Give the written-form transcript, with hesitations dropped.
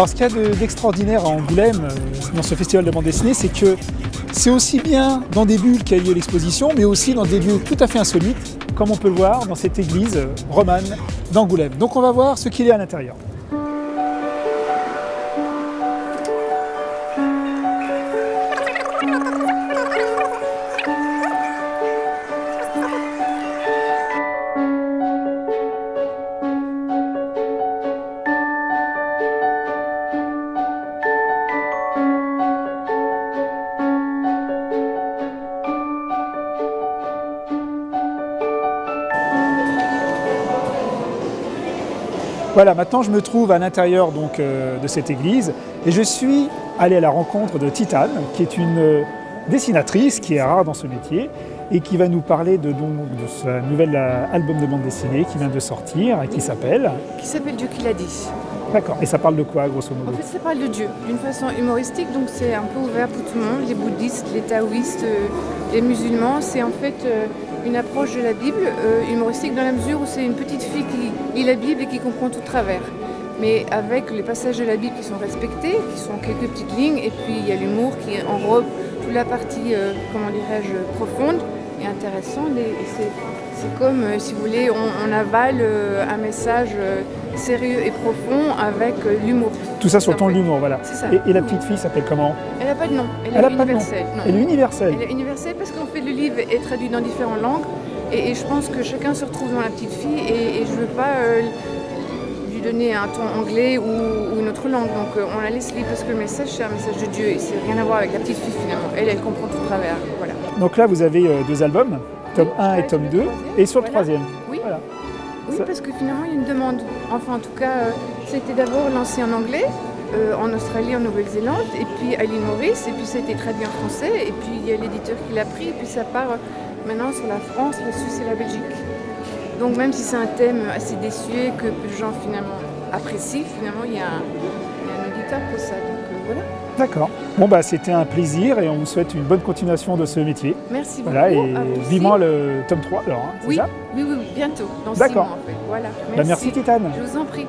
Alors ce qu'il y a d'extraordinaire à Angoulême, dans ce festival de bande dessinée, c'est que c'est aussi bien dans des bulles qu'a lieu l'exposition, mais aussi dans des lieux tout à fait insolites, comme on peut le voir dans cette église romane d'Angoulême. Donc on va voir ce qu'il y a à l'intérieur. Voilà, maintenant je me trouve à l'intérieur donc, de cette église et je suis allé à la rencontre de Titane, qui est une dessinatrice qui est rare dans ce métier et qui va nous parler de sa nouvel album de bande dessinée qui vient de sortir et qui s'appelle Dieu qui l'a dit. D'accord, et ça parle de quoi grosso modo? En fait ça parle de Dieu, d'une façon humoristique, donc c'est un peu ouvert pour tout le monde, les bouddhistes, les taoïstes, les musulmans. C'est en fait une approche de la Bible humoristique dans la mesure où c'est une petite fille qui lit la Bible et qui comprend tout de travers. Mais avec les passages de la Bible qui sont respectés, qui sont quelques petites lignes, et puis il y a l'humour qui enrobe toute la partie, comment dirais-je, profonde et intéressante. Et c'est comme, si vous voulez, on avale un message sérieux et profond avec l'humour. Tout ça sur le ton de l'humour, voilà. C'est ça. Et la petite fille s'appelle comment? Elle n'a pas de nom, elle a est pas de nom. universelle. Non. Elle est universelle. Elle est universelle parce qu'en fait le livre est traduit dans différentes langues et je pense que chacun se retrouve dans la petite fille et je ne veux pas lui donner un ton anglais ou une autre langue. Donc on la laisse libre parce que le message c'est un message de Dieu et c'est rien à voir avec la petite fille finalement. Elle comprend tout travers. Voilà. Donc là vous avez deux albums, tome 1 et tome 2, et sur le troisième. Oui. Voilà. Oui, parce que finalement il y a une demande. Enfin en tout cas, c'était d'abord lancé en anglais. En Australie, en Nouvelle-Zélande, et puis à l'île Maurice, et puis ça a été traduit en français, et puis il y a l'éditeur qui l'a pris, et puis ça part maintenant sur la France, la Suisse et la Belgique. Donc même si c'est un thème assez désuet, que peu de gens finalement apprécient, finalement il y a un auditeur pour ça, donc voilà. D'accord. Bon bah c'était un plaisir et on vous souhaite une bonne continuation de ce métier. Merci beaucoup. Voilà, et vivement le tome 3 alors, hein, oui, c'est ça? Oui, bientôt, dans 6 D'accord. mois en fait. Voilà. Merci Titane. Je vous en prie.